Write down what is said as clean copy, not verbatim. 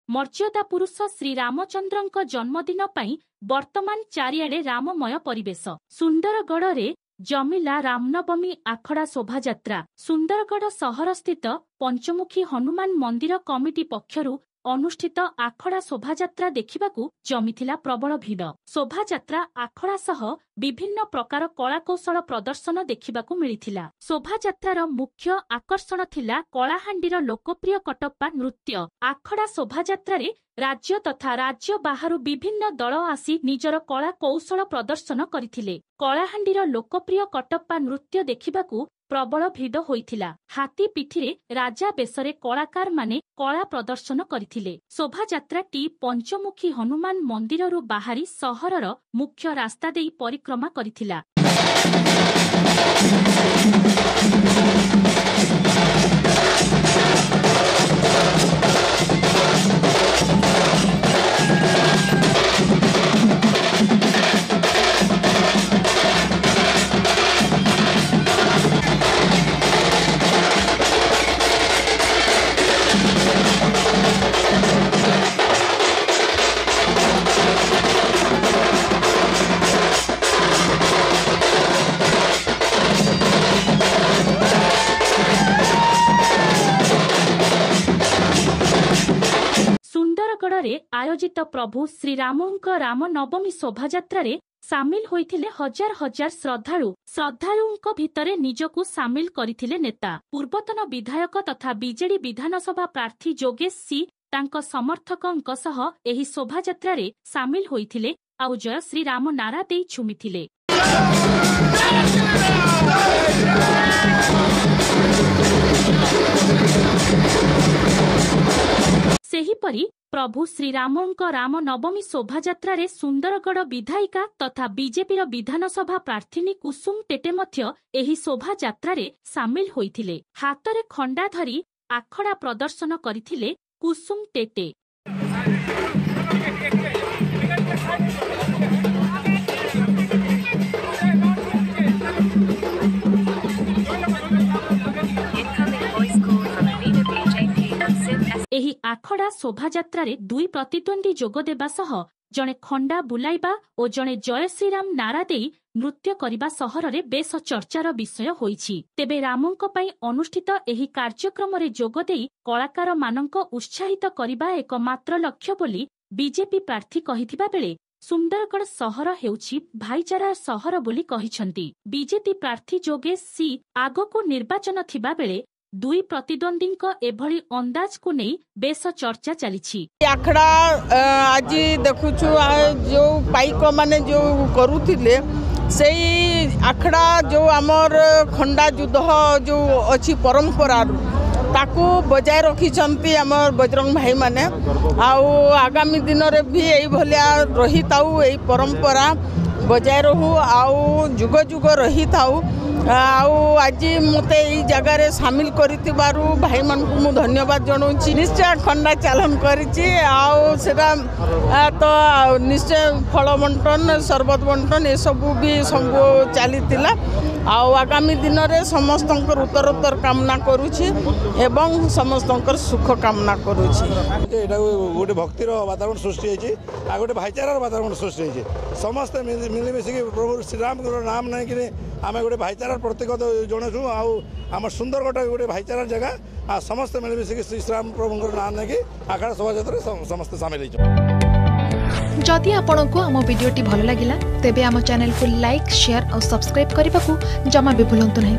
मर्यादा पुरुष श्री रामचंद्रଙ୍କ जन्मदिन ପାଇଁ वर्तमान चारिआडे राममय परिवेश। सुंदरगढ़ रे जमिला रामनवमी आखड़ा शोभायात्रा। सुंदरगढ़ सहर स्थित पंचमुखी हनुमान मंदिर कमिटी पक्षरु अनुष्ठित आखड़ा शोभायात्रा देखिबाकू जमिथिला प्रबल भीड़। शोभायात्रा आखड़ा सह विभिन्न प्रकार कलाकौशल प्रदर्शन देखिबाकू मिलिथिला। शोभायात्रार मुख्य आकर्षण थिला कलाहांडीर लोकप्रिय कटप्पा नृत्य। आखड़ा शोभायात्रा रे राज्य तथा राज्य बाहरु विभिन्न दल आसी निजर कला कौशल प्रदर्शन करथिले। कलाहांडीर लोकप्रिय कटप्पा नृत्य देखिबाकू प्रबल भीड़ होइथिला। हाथी पिठिरे राजा बेसरे कलाकार माने कला प्रदर्शन करथिले। शोभायात्राटी पंचमुखी हनुमान मंदिररु बाहरी सहरर मुख्य रास्ता देई परिक्रमा करथिला। सुंदरगढ़ रे आयोजित प्रभु श्रीरामଙ୍କ रामनवमी शोभायात्रा रे सामिल होइथिले हजार हजार श्रद्धालुଙ୍କ भितरे निजकु सामिल करिथिले नेता। पूर्वतन विधायक तथा बीजेडी विधानसभा प्रार्थी जोगेश सी तांको समर्थकଙ୍କ सह एही शोभायात्रा रे सामिल होइथिले आउ जय श्री राम नारा देई छुमिथिले। सेहीपरि प्रभु श्रीरामଙ୍କ रामनवमी शोभायात्रा रे सुंदरगढ़ विधायिका तथा बीजेपी विधानसभा प्रार्थीनी कुसुम टेटे मध्य एही शोभायात्रा रे सामिल होइथिले। हातरे खंडा धरी आखड़ा प्रदर्शन करिथिले कुसुम टेटे। एही आखड़ा शोभायात्रा रे दुई प्रतिद्वंदी जोग देबा सह जणे खंडा बुलाइबा और जणे जय श्रीराम नारा देई नृत्य करिबा सहर रे बेस चर्चार विषय होईछि। तेबे रामଙ୍କ ପାଇଁ अनुष्ठित एही कार्यक्रम रे जोग देई कलाकार मानक उत्साहित करिबा एकमात्र लक्ष्य बोली बीजेपी प्रार्थी कहिथिबा बेले सुंदरगढ़ सहर हेउछि भाईचारा सहर बोली कहिसंती। बीजेपी प्रार्थी जोगेश सी आगको निर्वाचन थिबा बेले दुई प्रतिद्वंदीଙ୍କ एभली अंदाज को नहीं बेस चर्चा चली। आखड़ा आज देखुछु जो पाइक माने जो करुथिले से आखड़ा जो आमर खंडा युद्ध जो अच्छी परंपरा ताकू बजाय रखिछंती आमर बजरंग भाई माने। आउ आगामी दिन रे भी एई भलिया रही ताऊ एई परंपरा बजाय रहू आउ जुग जुग रही ताऊ। आज मते ई जगह रे शामिल करितिबारु भाई मन को मु धन्यवाद जणाउछि। निश्चय खंडा चालन करिछि आउ सेटा तो निश्चय फल बंटन शरबत बंटन ए सब भी सब चलीतिला। आगामी दिन रे समस्तंकर उत्तरोत्तर कामना करुछि एवं समस्तंकर सुख कामना करुछि। एटा गोटे भक्तिर वातावरण सृष्टि होइछि आ गोटे भाईचारार वातावरण सृष्टि होइछि। समस्त मिली मिसिक प्रभु श्रीराम नाम नै कि आमे गोटे भाईचारार प्रतीक जणाछु। आम सुंदरगढ़ गोटे भाईचारार जगह आ समस्त मिली मिसिक श्री श्रीराम प्रभुଙ୍କର नाम नै कि आखड़ा शोभायात्रा समस्त शामिल होइछ। जदि आपंक आम भिडी भल लगा तेब आम चैनल को लाइक शेयर और सब्सक्राइब करने को जमा भी भूलु नहीं।